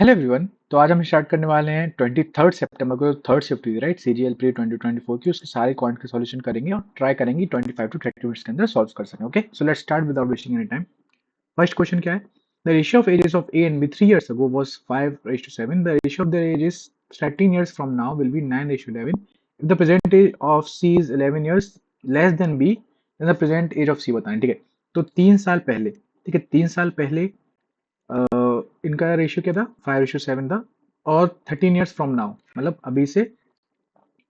Hello everyone. तो आज हम स्टार्ट करने वाले हैं 23 सितंबर को थर्ड शिफ्ट हुई राइट सीजीएल प्री 2024 की। उसके सारे क्वांट के सॉल्यूशन करेंगे और ट्राई करेंगे 25 टू 30 मिनट्स के अंदर सॉल्व कर सकें। Okay, so let's start without wasting any time. First question क्या है? The ratio of ages of A and B 3 years ago was 5:7. The ratio of their ages 13 years from now will be 9:11. If the present age of C is 11 years less than B, then the present age of C बताएं। ठीक है, तो 3 साल पहले, ठीक है, 3 साल पहले इनका रेशियो क्या था? 5:7 था। और 13 years फ्रॉम नाउ मतलब अभी से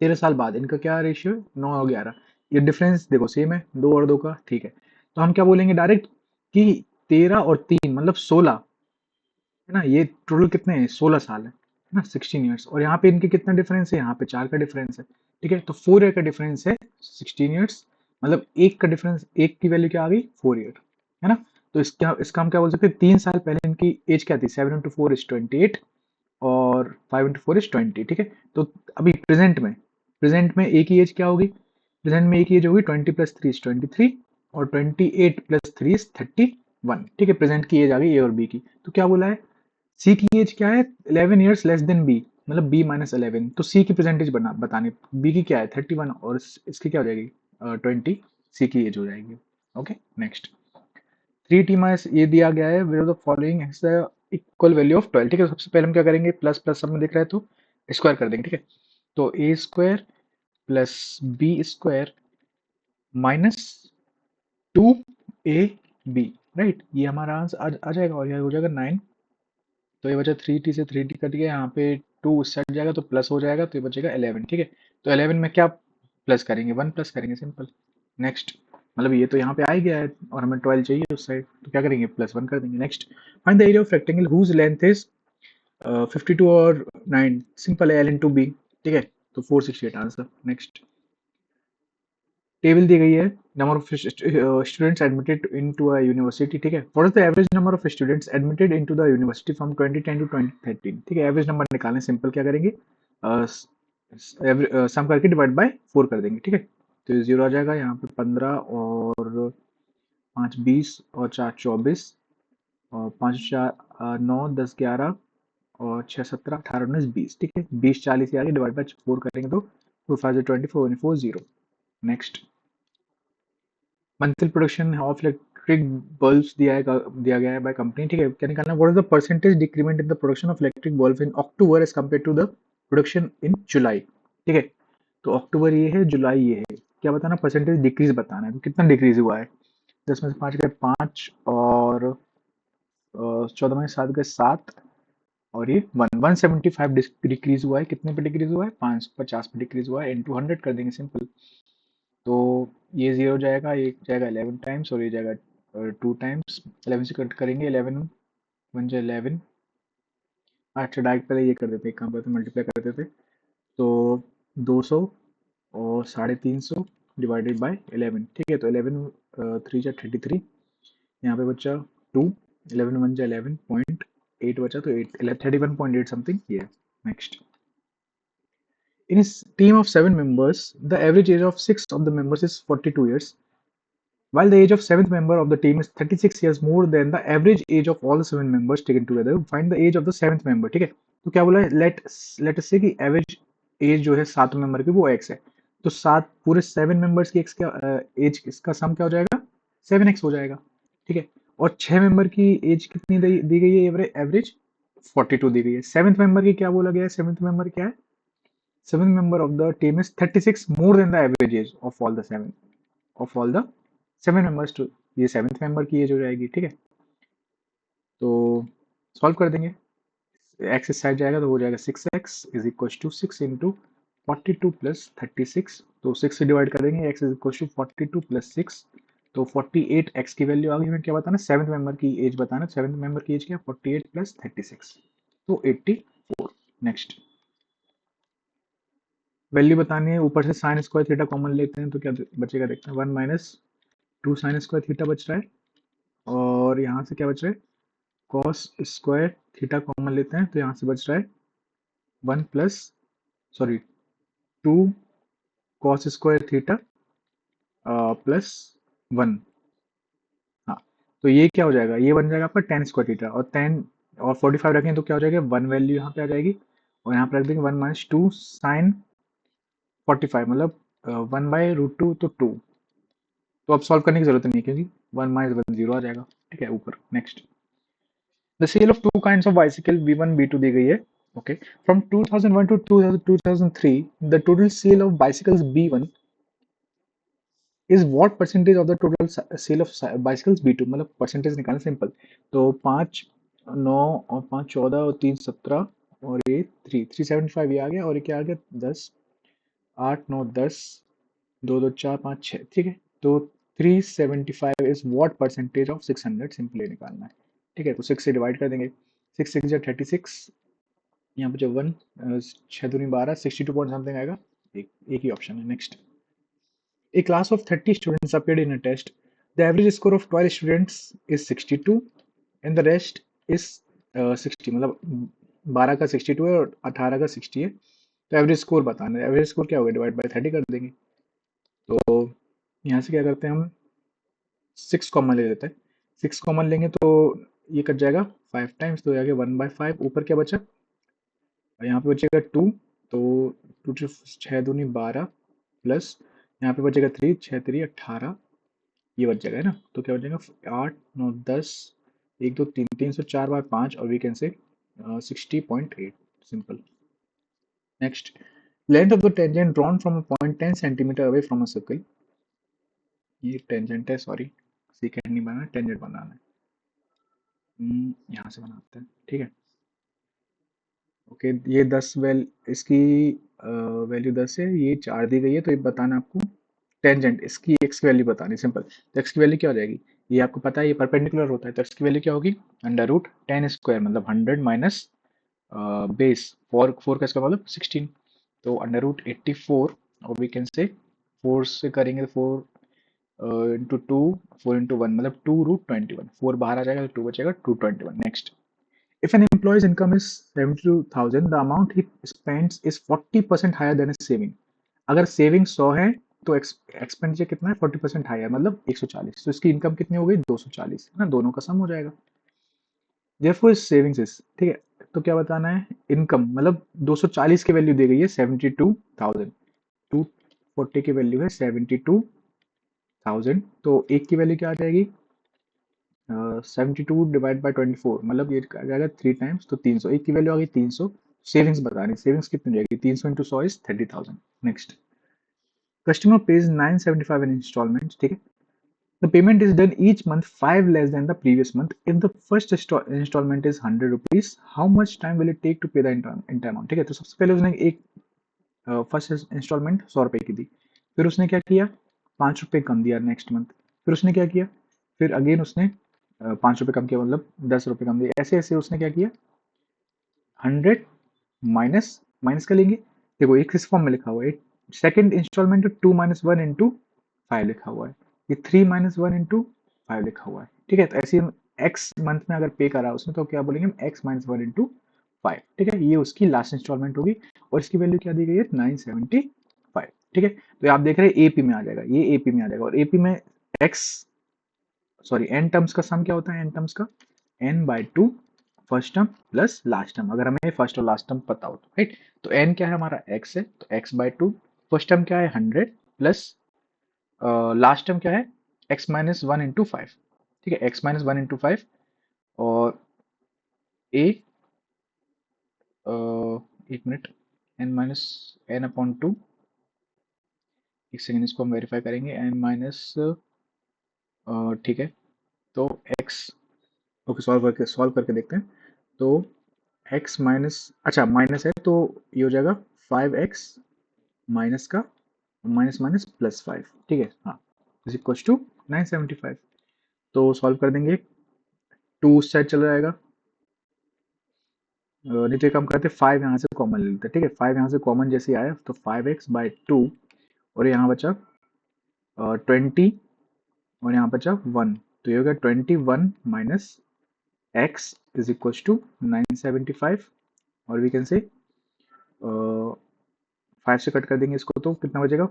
13 साल बाद इनका क्या रेशियो है? 9 और 11। ये डिफरेंस देखो सेम है, 2 और 2 का। ठीक है, तो हम क्या बोलेंगे डायरेक्ट कि 13 और 3 मतलब 16 है ना। ये टोटल कितने हैं? 16 साल है ना, 16 years। और यहाँ पे इनके कितना डिफरेंस है? यहाँ पे 4 का डिफरेंस है। ठीक है, तो 4 year का डिफरेंस है 16 years। मतलब एक का डिफरेंस, एक की वैल्यू क्या आ गई? 4 year, है ना। तो इसका इसका हम क्या बोल सकते हैं? 3 साल पहले इनकी एज क्या थी? 7 into 4 is 28 और 5 into 4 is 20। ठीक है, तो अभी प्रेजेंट में ए की एज क्या होगी? प्रेजेंट में ए की एज होगी 20 + 3 is 23 और 28 + 3 is 31। ठीक है, प्रेजेंट की एज आ गई ए और बी की। तो क्या बोला है? सी की एज क्या है? 11 years लेस देन बी, मतलब बी -11। तो सी की परसेंटेज बना बतानी। बी की क्या है? 31 और इसकी क्या हो जाएगी? 20। सी की एज हो जाएगी। Okay, next. 3t माइनस ये दिया गया है, where the following has the equal value of 12। ठीक है, तो सबसे पहले हम क्या करेंगे? प्लस प्लस सब में दिख रहा है तो स्क्वायर कर देंगे। ठीक है, तो A square plus B square minus 2ab, right. ये हमारा आंसर आ जाएगा और यह हो जाएगा 9। तो ये बचा 3t से 3t कट गया, यहाँ पे 2 उससे हट जाएगा तो प्लस हो जाएगा, तो ये बचेगा 11। ठीक है, तो 11 में क्या प्लस करेंगे? 1 प्लस करेंगे, सिंपल। नेक्स्ट, मतलब ये तो यहाँ पे आ ही गया है और हमें 12 चाहिए उस साइड, तो क्या करेंगे? +1 कर देंगे। Next, find the area of rectangle whose length is 52 और 9। सिंपल है, L इंटू बी। ठीक है, तो 468 आंसर। नेक्स्ट, टेबल दी गई है, number of students admitted into a university. ठीक है, what is the average number of students admitted into the university from 2010 to 2013। ठीक है, एवरेज नंबर निकालें, सिंपल क्या करेंगे? सम करके डिवाइड बाय 4 कर देंगे। ठीक है, तो ये 0 आ जाएगा, यहाँ पे 15 और 5 20 और 4 24 और 5 4 9 10 11 और 6 17 18 19 20। ठीक है, 20 40 आगे डिवाइड बाय 4 करेंगे तो 4 5 20 4 4 0। Next, monthly production of electric bulbs दिया गया है बाय कंपनी। ठीक है, क्या निकालना? What is the percentage decrement in the production of electric bulb in October as compare to the production in July. ठीक है, तो अक्टूबर ये है, जुलाई ये है। क्या बताना? परसेंटेज डिक्रीज बताना है। तो कितना डिक्रीज हुआ है? 10 में से 5 गए 5 और 14 में 7 गए 7 और ये 175 डिक्रीज हुआ है। कितने पे डिक्रीज हुआ है? 550 पे डिक्रीज हुआ है। इनटू 100 कर देंगे, सिंपल। तो ये 0 जाएगा, ये जाएगा 11 टाइम्स और ये जाएगा 2 टाइम्स। 11 से कट करेंगे, 11 1 जा 11। अच्छा, डायरेक्ट पहले ये कर देते, एक काम करते, मल्टीप्लाई कर देते। तो 200 और 350 डिवाइडेड बाय 11। ठीक है, तो 11 3 जा 33, यहाँ पे बचा 2, 11 1 जा 11.8 बचा, तो 8 31.8 समथिंग ये। Next, in a team of 7 members, the average age of 6 of the members is 42 years. While the age of seventh member of the team is 36 years more than the average age of all the 7 members taken together, find the age of the seventh member। ठीक है, तो क्या बोला है? Let us से कि average age जो है 7 मेंबर की वो x है। तो 7 पूरे 7 मेंबर्स की x का एज, इसका सम क्या हो जाएगा? 7x हो जाएगा। ठीक है, और 6 मेंबर की एज कितनी दी गई है? एवरेज 42 दी गई है। सेवेंथ मेंबर की क्या बोला गया है? सेवेंथ मेंबर क्या है? Seventh member of the team is 36 more than the average age of all the 7 members to, ये सेवेंथ मेंबर की एज हो जाएगी। ठीक है, तो सॉल्व कर देंगे। एक्स इस साइड जाएगा तो हो जाएगा 6x is equal to 6 into 42 plus 36। तो 6 से डिवाइड कर देंगे, x is equal to 42 plus 6, तो 48x की वैल्यू आ गई। हमें क्या बताना? सेवेंथ मेंबर की एज बताना। सेवेंथ मेंबर की एज क्या? 48 प्लस 36, तो 84। नेक्स्ट, वैल्यू बतानी है, ऊपर से साइन स्क्वायर थीटा कॉमन लेते हैं तो क्या बचेगा? देखते हैं, 1 माइनस 2 साइन स्क्वायर थीटा बच रहा है और यहाँ से क्या बच रहा है? कॉस स्क्वायर थीटा कॉमन लेते हैं तो यहाँ से बच रहा है 1 plus, sorry 2 cos square theta plus 1। हाँ, तो ये क्या हो जाएगा? ये बन जाएगा आपका टेन स्क्वायर थीटा, और टेन और 45 रखें तो क्या हो जाएगा, 1 वैल्यू यहाँ पे आ जाएगी और यहाँ पे रख देंगे 1 माइनस टू साइन 45, मतलब 1/√2 तो 2। तो अब सॉल्व करने की जरूरत नहीं है क्योंकि 1 माइनस 1 0 आ जाएगा। ठीक है, ऊपर next. The sale of two kinds of bicycle B1 B2 दी गई है। Okay, from 2001 to 2003 the total sale of bicycles B1 is what percentage of the total sale of bicycles B2, मतलब परसेंटेज निकालना simple. तो 5 9 और 5 14 और 3 17 और ये 375 ये आ गया और ये क्या आ गया 10 8 9 10 2 2 4 5 6। ठीक है, तो 375 is what percentage of 600, simply निकालना है। ठीक है, तो 6 से डिवाइड कर देंगे, 6 6 36, यहाँ पे जब 1 6 दूनी 12 62 पॉइंट समथिंग आएगा। एक ही ऑप्शन है। Next. A class of 30 students appeared in a test. The average score of 12 students is 62 and the rest is 60, मतलब 12 का 62 है और 18 का 60 है। तो एवरेज स्कोर बताना है। एवरेज स्कोर क्या होगा, डिवाइड बाय 30 कर देंगे। तो यहाँ से क्या करते हैं, हम 6 कॉमन ले लेते हैं। 6 कॉमन लेंगे तो ये कट जाएगा 5 टाइम्स, तो आगे 1/5। ऊपर क्या बचा, यहाँ पे बचेगा 2, तो 2 6 दूनी 12 प्लस यहाँ पे बचेगा 3 6 3 18, ये बच जाएगा, है ना। तो क्या बचेगा 8 9 10 1 2 3 304/5 और we can say 60.8, simple. Next. Length of the tangent drawn from a point 10 centimetre away from a circle. ये टेंजेंट है, सॉरी सीकेंड नहीं बनाना, टेंजेंट बनाना है। यहाँ से बनाते हैं। ठीक है, ओके। ये 10 इसकी वैल्यू 10 है, ये 4 दी गई है, तो ये बताना आपको टेंजेंट, इसकी एक्स की वैल्यू बतानी, सिंपल। तो एक्स की वैल्यू क्या हो जाएगी, ये आपको पता है ये परपेंडिकुलर होता है, तो एक्स की वैल्यू क्या होगी, √10² मतलब 100 माइनस बेस 4 का इसका मतलब 16, तो √84, और वी कैन से 4 से करेंगे तो 4 इंटू 2 4 इंटू 1 मतलब 2√21, 4 बाहर आ जाएगा तो 2 बचेगा 221। Next. If an employee's income is 72,000, the amount he spends is 40% higher than his saving. अगर सेविंग 100 है तो एक्सपेंडिचर कितना है 40% हायर, मतलब 140। तो इसकी इनकम कितनी हो गई 240, है ना, दोनों का सम हो जाएगा। therefore his savings is, ठीक है, तो क्या बताना है, इनकम मतलब 240 की वैल्यू दी गई है 72,000, 240 की वैल्यू है 72,000, तो एक की वैल्यू क्या आ जाएगी 72 डिवाइड बाई 24, मतलब ये आ जाएगा 3 टाइम्स, तो 300, एक की वैल्यू आ गई 300। सेविंग्स बतानी, सेविंग्स कितनी हो जाएगी 300 into 100 is 30,000। Next. Customer page 975 in installments, ठीक है। The payment is done each month 5 less than the previous month. If the first installment is 100 rupees, how much time will it take to pay the entire amount? ठीक है, तो सबसे पहले उसने एक first instalment 100 रुपए की दी, फिर उसने क्या किया 5 रुपए कम दिया नेक्स्ट मंथ, फिर उसने क्या किया, फिर अगेन उसने 5 रुपए कम किया, मतलब 10 रुपए कम दिया, ऐसे ऐसे उसने क्या किया 100 माइनस माइनस कर लेंगे। देखो एक इस फॉर्म में लिखा हुआ है, सेकंड इंस्टॉलमेंट 2 माइनस 1 इंटू 5 लिखा हुआ है, ये 3 माइनस 1 इंटू 5 लिखा हुआ है। ठीक है, तो ऐसे हम एक्स मंथ में अगर पे करा उसने तो क्या बोलेंगे हम एक्स माइनस 1 इंटू 5। ठीक है, ये उसकी लास्ट इंस्टॉलमेंट होगी और इसकी वैल्यू क्या दी गई है 975। ठीक है, तो आप देख रहे हैं एपी में आ जाएगा, ये एपी में आ जाएगा, और एपी में एक्स सॉरी एन टर्म्स का सम क्या होता है, एन टर्म्स का n/2 first term plus last term, अगर हमें फर्स्ट और लास्ट टर्म पता हो तो, राइट। तो n क्या है हमारा x है, तो x/2, फर्स्ट टर्म क्या है 100 प्लस लास्ट टर्म क्या है x माइनस 1 इंटू 5। ठीक है, x माइनस 1 इंटू 5 और a एक मिनट n माइनस n/2, एक सेकेंड इसको हम वेरीफाई करेंगे, n माइनस ठीक है, तो x, ओके सॉल्व करके देखते हैं। तो x माइनस, अच्छा माइनस है तो ये हो जाएगा 5x माइनस का माइनस माइनस प्लस 5। ठीक है, हाँ, इज इक्वल टू 975। तो सॉल्व कर देंगे, 2 उस साइड चला जाएगा, नहीं तो एक काम करते 5 यहाँ से कॉमन ले लेते हैं। ठीक है, 5 यहाँ से कॉमन जैसे आया तो 5x/2 और यहाँ बचा 20 और यहाँ बचा 1, तो ये हो गया 21 minus x is equal to 975, और वी कैन से 5 से कट कर देंगे इसको तो कितना बचेगा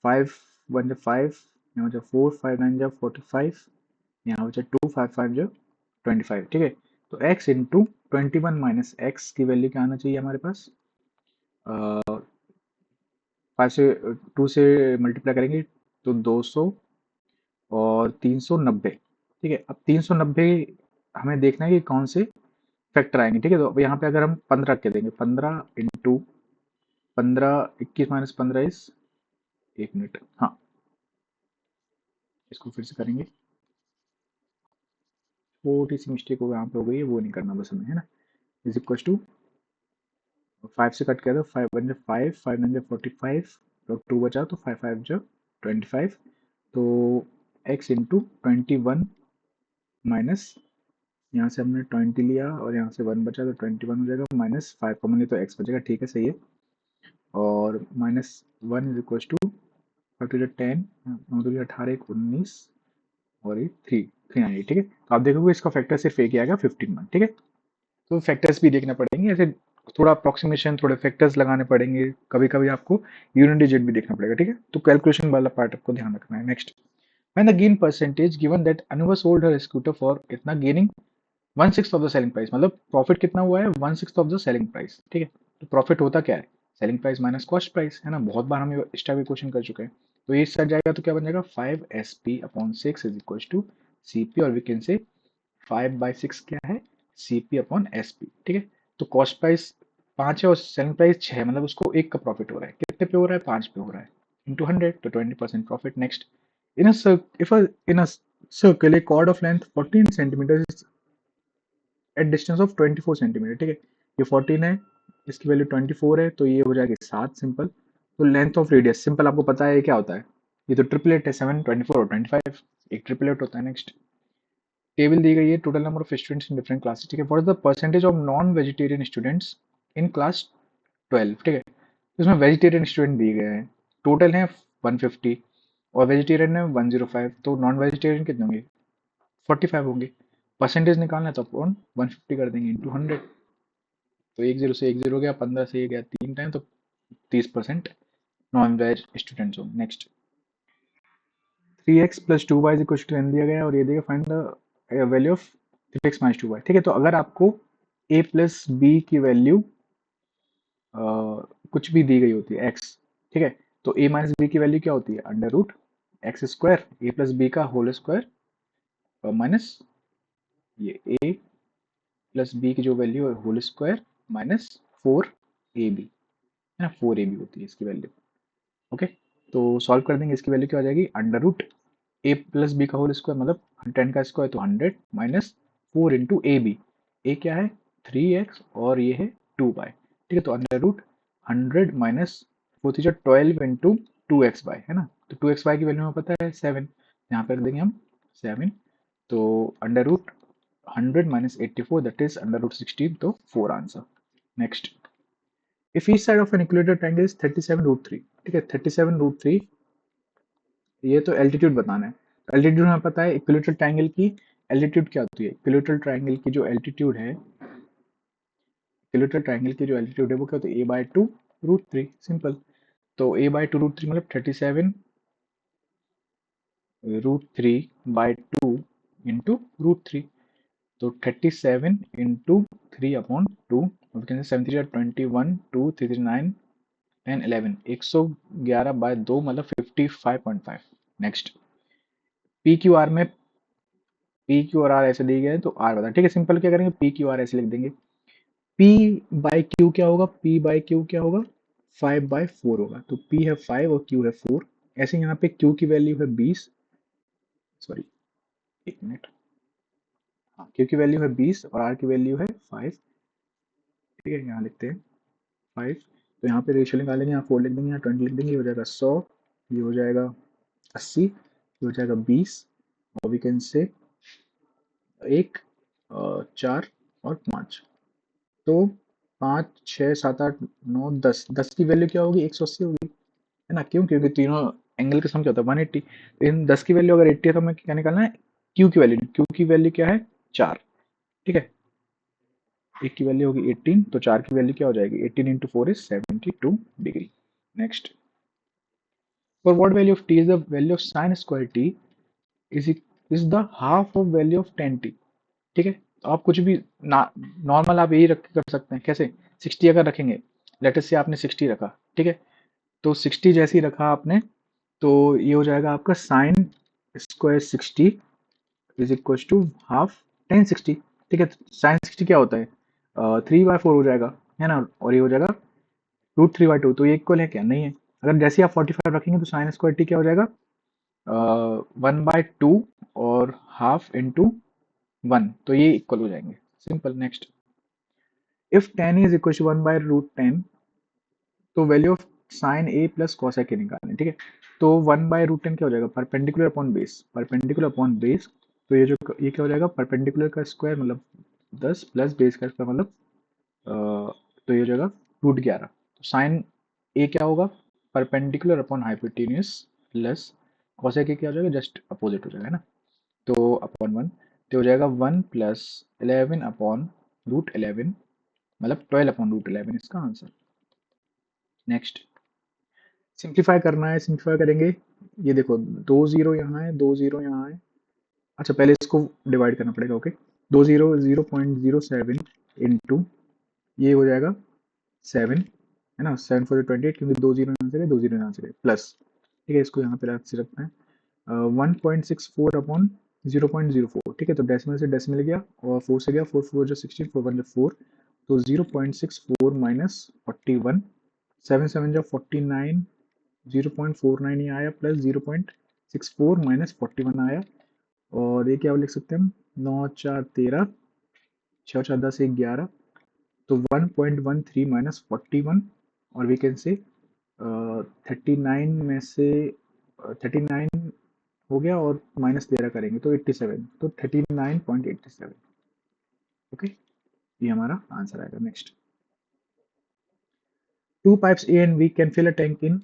5 1 5, यहाँ बचा 4 5 9 45, यहाँ बचा 2 5 5 25। ठीक है, तो x इंटू 21 माइनस एक्स की वैल्यू क्या आना चाहिए हमारे पास, 5 से 2 से मल्टीप्लाई करेंगे तो 200 और 390। ठीक है, अब 390 हमें देखना है कि कौन से फैक्टर आएंगे। ठीक है, तो यहाँ पे अगर हम 15 के देंगे, 15 इंटू 15, 21 माइनस 15 इस, एक मिनट, हाँ इसको फिर से करेंगे, छोटी सी मिस्टेक हो यहाँ पे हो गई है, वो नहीं करना बस हमें, है ना। इज इक्वल टू 5 से कट किया तो 505, 545 और 2 बचा तो 5 5 जो 25, तो x इंटू 21 माइनस, यहाँ से हमने 20 लिया और यहाँ से 1 बचा तो 21 हो जाएगा, माइनस 5 कॉमन तो x बचेगा। ठीक है, सही है। और minus 1 is equal to 5 to 10, 9 2 18, 19 और ये 390। ठीक है, तो आप देखोगे इसका फैक्टर सिर्फ एक ही आएगा 51। ठीक है, तो फैक्टर्स भी देखना पड़ेंगे, ऐसे थोड़ा अप्रोक्सीमेशन, थोड़े फैक्टर्स लगाने पड़ेंगे, कभी कभी आपको यूनिट डिजिट भी देखना पड़ेगा। ठीक है, तो कैलकुलेशन वाला पार्ट आपको ध्यान रखना है। Next, when the gain percentage given that Anuva sold her scooter for कितना gaining 1/6 of the selling price, मतलब प्रॉफिट कितना हुआ है 1/6 ऑफ द सेलिंग प्राइस। ठीक है, तो प्रॉफिट होता क्या है, selling price minus cost price, है ना, बहुत बार हम इस टाइप के क्वेश्चन कर चुके हैं। तो ये सट जाएगा तो क्या बन जाएगा 5SP/6 is equal to CP, और वी कैन से 5/6 क्या है CP/SP। ठीक है, तो कॉस्ट प्राइस 5 है और सेलिंग प्राइस 6 है, मतलब उसको 1 का प्रॉफिट हो रहा है, कितने पे हो रहा है 5 पे हो रहा है, इंटू 100 तो 20% profit. Next, in a circle a chord of length 14 centimeters is at distance of 24 centimetre. ठीक है, ये 14 है, इसकी वैल्यू 24 है, तो ये हो जाएगी 7 सिंपल। तो लेंथ ऑफ रेडियस सिंपल आपको पता है ये क्या होता है, ये तो ट्रिपलेट है, 7 24 और 25, एक ट्रिपलेट होता है। नेक्स्ट, टेबल दी गई है, total number of students in different classes. ठीक है, what is the percentage of non vegetarian students in class 12। ठीक है, तो इसमें वेजिटेरियन स्टूडेंट दिए गए हैं, टोटल है 150 और वेजिटेरियन है 105, तो नॉन वेजिटेरियन कितने होंगे 45 होंगे। परसेंटेज निकालना है तो अपन 150 कर देंगे इंटू 100, तो 10 से 10 हो गया, 15 से ये गया 3 टाइम, तो 30% नॉन वेज स्टूडेंट्स होंगे। Next, 3x plus 2y is equal to n दिया गया है और ये दिया find the value of 3x minus 2y। ठीक है, तो अगर आपको a प्लस बी की वैल्यू कुछ भी दी गई होती है x, ठीक है, तो a माइनस बी की वैल्यू क्या होती है अंडर रूट एक्स स्क्वायर ए प्लस बी का होल स्क्वायर माइनस ये a प्लस बी की जो वैल्यू है होल स्क्वायर माइनस 4ab, है ना, 4ab होती है इसकी वैल्यू। ओके, तो सॉल्व कर देंगे, इसकी वैल्यू क्या हो जाएगी अंडर रूट ए प्लस बी का होल स्क्वायर, मतलब 10 का स्क्वायर तो 100 माइनस 4 इंटू ए बी, ए क्या है 3x और ये है 2y। ठीक है, तो अंडर रूट 100 माइनस 4 थी जो 12 इंटू 2xy, है ना, तो 2xy की वैल्यू हमें पता है 7, यहाँ पर देंगे हम 7, तो under root 100 minus 84 that is under root 16, तो 4 answer. Next, if each side of an equilateral triangle is 37 root 3। ठीक है, 37 रूट 3, ये तो एल्टीट्यूड बताना है, तो एल्टीट्यूड हमें पता है इक्विलेटरल ट्रायंगल की एल्टीट्यूड क्या होती है, इक्विलेटरल ट्रायंगल की जो एल्टीट्यूड है, इक्विलेटरल ट्रायंगल की जो एल्टीट्यूड है वो क्या होती है a/2 √3, सिंपल। तो a/2 √3 मतलब 37 √3/2 इंटू √3, तो 37 इंटू 3/2, वी कैन से 7 3 21 2 3 3 9 10 11, 111/2 मतलब 55.5। नेक्स्ट, पी क्यू आर में पी क्यू और आर ऐसे दिए गए हैं तो आर बता। ठीक है, सिंपल क्या करेंगे पी क्यू आर ऐसे लिख देंगे, पी बाई क्यू क्या होगा, पी बाई क्यू क्या होगा 5/4 होगा, तो पी है 5 और क्यू है 4। ऐसे यहाँ पे क्यू की वैल्यू है 20, सॉरी एक मिनट, हाँ क्यू की वैल्यू है 20 और आर की वैल्यू है 5। ठीक है, यहाँ लिखते हैं 5, तो यहाँ पे रेशियो निकालेंगे, यहाँ 4 लिख देंगे, यहाँ 20 लिख देंगे, ये हो जाएगा 100, ये हो जाएगा 80, ये हो जाएगा 20, और वी कैन से 1 4 और 5, तो 5 6 7 8 9 10, 10 की वैल्यू क्या होगी 180 होगी, है ना, क्यों, क्योंकि तीनों एंगल का सम क्या होता है 180, तो इन 10 की वैल्यू अगर 80 है तो हमें क्या निकालना है क्यू की वैल्यू, क्यू की वैल्यू क्या है 4। ठीक है, एक की वैल्यू होगी 18, तो 4 की वैल्यू क्या हो जाएगी 18 into 4 is 72 degree. Next, for what value of T is the value of sine square T is the half of value of tan t। ठीक है, तो आप कुछ भी ना, नॉर्मल आप यही रख के कर सकते हैं। कैसे? 60 अगर रखेंगे, लेट अस से आपने 60 रखा, ठीक है, तो 60 जैसे ही रखा आपने, तो ये हो जाएगा आपका sine square 60 is equal to half tan 60, ठीक है। साइन 60 क्या होता है? 3/4 हो जाएगा, है ना, और ये हो जाएगा √3/2, तो ये इक्वल है क्या? नहीं है। अगर जैसे आप 45 रखेंगे तो साइन स्क्वायर टी क्या हो जाएगा? 1/2 और हाफ इंटू 1, तो ये इक्वल हो जाएंगे। Simple. Next, if tan is equal to 1/√10, तो value of sine A plus cos A के निकालने, ठीक है। तो 1/√10 क्या हो जाएगा? Perpendicular upon base, perpendicular upon base, तो ये क्या हो जाएगा? परपेंडिकुलर का स्क्वायर मतलब 10 प्लस बेस का स्क्वायर मतलब तो ये हो जाएगा √11। तो साइन ए क्या होगा? Perpendicular upon hypotenuse plus cos A के क्या हो जाएगा? जस्ट अपोजिट हो जाएगा, है ना। तो अपॉन 1, तो हो जाएगा 1 प्लस 11 अपॉन √11 मतलब 12 अपॉन √11 इसका आंसर। नेक्स्ट, सिंप्लीफाई करना है, सिंप्लीफाई करेंगे। ये देखो, 2 0 यहाँ है, 2 0 यहाँ है। अच्छा, पहले इसको डिवाइड करना पड़ेगा। ओके, 2 0 0.07 इंटू ये हो जाएगा 7, है ना, 7×4 = 28, क्योंकि 2 0 यहाँ से गए, 2 0 यहाँ से गए, प्लस, ठीक है, इसको यहाँ पे रख से रखना है 1.64 अपॉन 0.04, ठीक है। तो डेसिमल से डेसिमल गया और 4 से गया, 4 4 16, 4 1 4, तो 0.64 माइनस 41, 7 7 49, 0.49 ही आया, प्लस 0.64 माइनस 41 आया, और ये क्या लिख सकते हैं हम? 9 4 13, 6 4 10 1 11, तो 1.13 माइनस 41, और वी कैन से 39 में से 39 हो गया और माइनस 13 करेंगे तो 87, तो 39.87। ओके, ये हमारा आंसर आएगा। Next, 2 pipes A and B can fill a tank in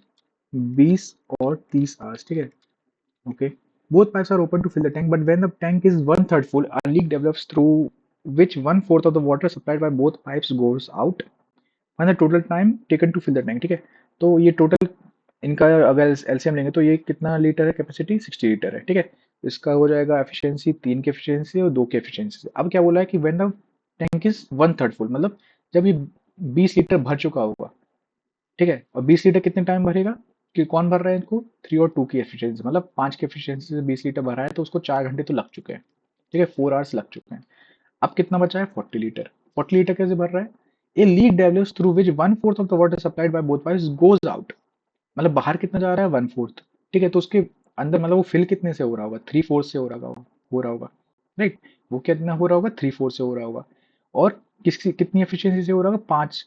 20 और 30 hours, ठीक है। Okay. Both pipes are open to fill the tank, but when the tank is 1/3 full, a leak develops through which 1/4 of the water supplied by both pipes goes out. When the total time taken to fill the tank, ठीक है। तो ये total इनका अगर LCM लेंगे तो ये कितना लीटर है? कैपेसिटी 60 लीटर है, ठीक है। इसका हो जाएगा एफिशिएंसी 3 की एफिशिएंसी और 2 की एफिशिएंसी। अब क्या बोला है कि when the tank is 1/3 full, मतलब जब ये 20 लीटर भर चुका होगा, ठीक है, और 20 लीटर कितने टाइम भरेगा? कि कौन भर रहा है इनको? 3 और 2 की एफिशिएंसी, मतलब 5 की एफिशिएंसी से 20 लीटर भरा है तो उसको 4 घंटे तो लग चुके हैं, ठीक है, 4 आवर्स लग चुके हैं। अब कितना बचा है? 40 लीटर। 40 लीटर कैसे भर रहा है? A leak develops through which 1/4 of the water supplied by both pipes goes out, मतलब बाहर कितना जा रहा है? 1/4, ठीक है। तो उसके अंदर मतलब वो फिल कितने से हो रहा होगा? 3/4 से हो रहा होगा, राइट। वो कितना हो रहा होगा? 3/4 से हो रहा होगा। और किसकी कितनी एफिशिएंसी से हो रहा होगा? 5,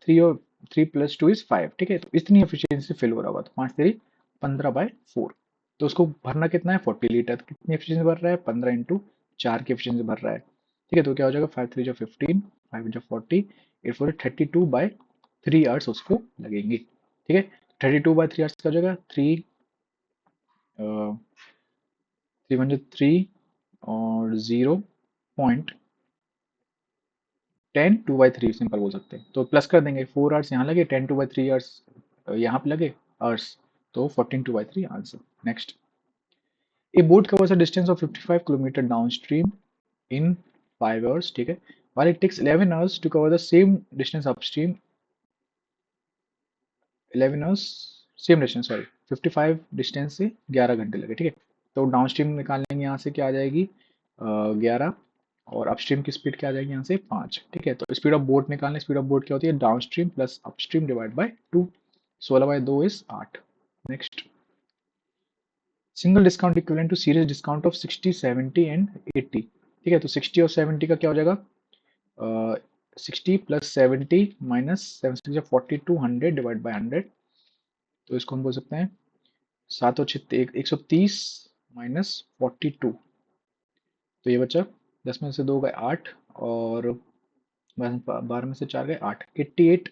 3 और 3 + 2 = 5, ठीक है। तो इतनी एफिशिएंसी से फिल हो रहा होगा, तो 5 3 15/4, तो उसको भरना कितना है? 40 लीटर। कितनी एफिशिएंसी भर रहा है? 15 इंटू 4 की एफिशिएंसी भर रहा है, ठीक है। तो क्या हो जाएगा? 5 3 = 15, 5 × 40, 8 4 32/3 आवर्स उसको लगेंगे, ठीक है। 32/3 आवर्स का हो जाएगा 3 3 1 3 और 0.10 2/3 सिंपल बोल सकते हैं। तो प्लस कर देंगे, 4 आवर्स यहाँ लगे, 10 2/3 आवर्स यहाँ पे लगे आवर्स, तो 14 2/3 answer. Next, A boat covers a distance of 55 kilometre downstream in 5 hours, ठीक है, while it takes 11 hours to cover the same distance upstream, 11 hours same distance, sorry 55 distance से 11 घंटे लगे, ठीक है। तो डाउनस्ट्रीम निकालेंगे, यहाँ से क्या आ जाएगी? 11, और अपस्ट्रीम की स्पीड क्या आ जाएगी? यहाँ से 5, ठीक है। तो स्पीड ऑफ बोट निकालने, स्पीड ऑफ बोट क्या होती है? Downstream plus upstream divide by 2, 16/2 = 8। Next, single discount equivalent to series discount of 60 70 and 80, ठीक है। तो 60 और 70 का क्या हो जाएगा? 60 + 70 माइनस 7 6 42, 100 डिवाइड बाय 100, तो इसको हम बोल सकते हैं 7 और 6 130 माइनस 42, तो ये बचा 10 में से 2 गए 8, और 12 में से 4 गए 8, 88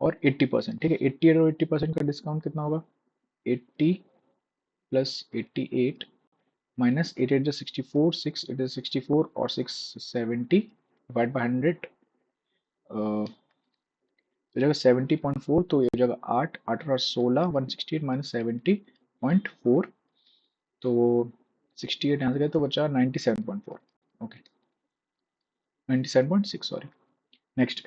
और 80%, ठीक है। 88 और 80% का डिस्काउंट कितना होगा? 80 + 88 माइनस 8 8 64, 6 8 64 और 6 70 डिवाइड बाय 100, तो जगह 70.4, तो ये जगह 8 8 और 16, 168 माइनस 70.4, तो 68 यहाँ से गए तो बचा 97.4। Okay, 97.6, sorry. Next,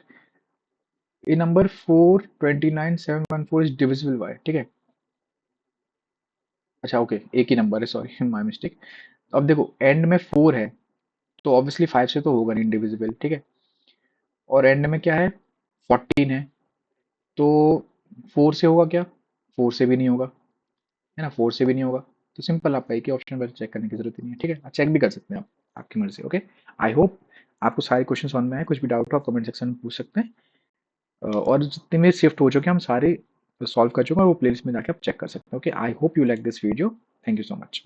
A number 429714 is divisible by, ठीक है। अच्छा ओके, एक ही नंबर है, सॉरी माय मिस्टेक। अब देखो एंड में 4 है, तो ऑब्वियसली 5 से तो होगा नहीं डिविजिबल, ठीक है। और एंड में क्या है, 14 है, तो 4 से होगा क्या, 4 से भी नहीं होगा, है ना, 4 से भी नहीं होगा। तो सिंपल, आपका एक ही ऑप्शन पर चेक करने की जरूरत ही नहीं है, ठीक है। चेक भी कर सकते हैं आप, आपकी मर्जी, ओके। आई होप आपको सारे क्वेश्चन समझ में आए। कुछ भी डाउट हो आप कमेंट सेक्शन में पूछ सकते हैं। और जितने में शिफ्ट हो चुके हैं हम सारे सॉल्व कर चुके हैं, और वो प्लेलिस्ट में जाके आप चेक कर सकते हैं, okay. I hope you like this video. Thank you so much.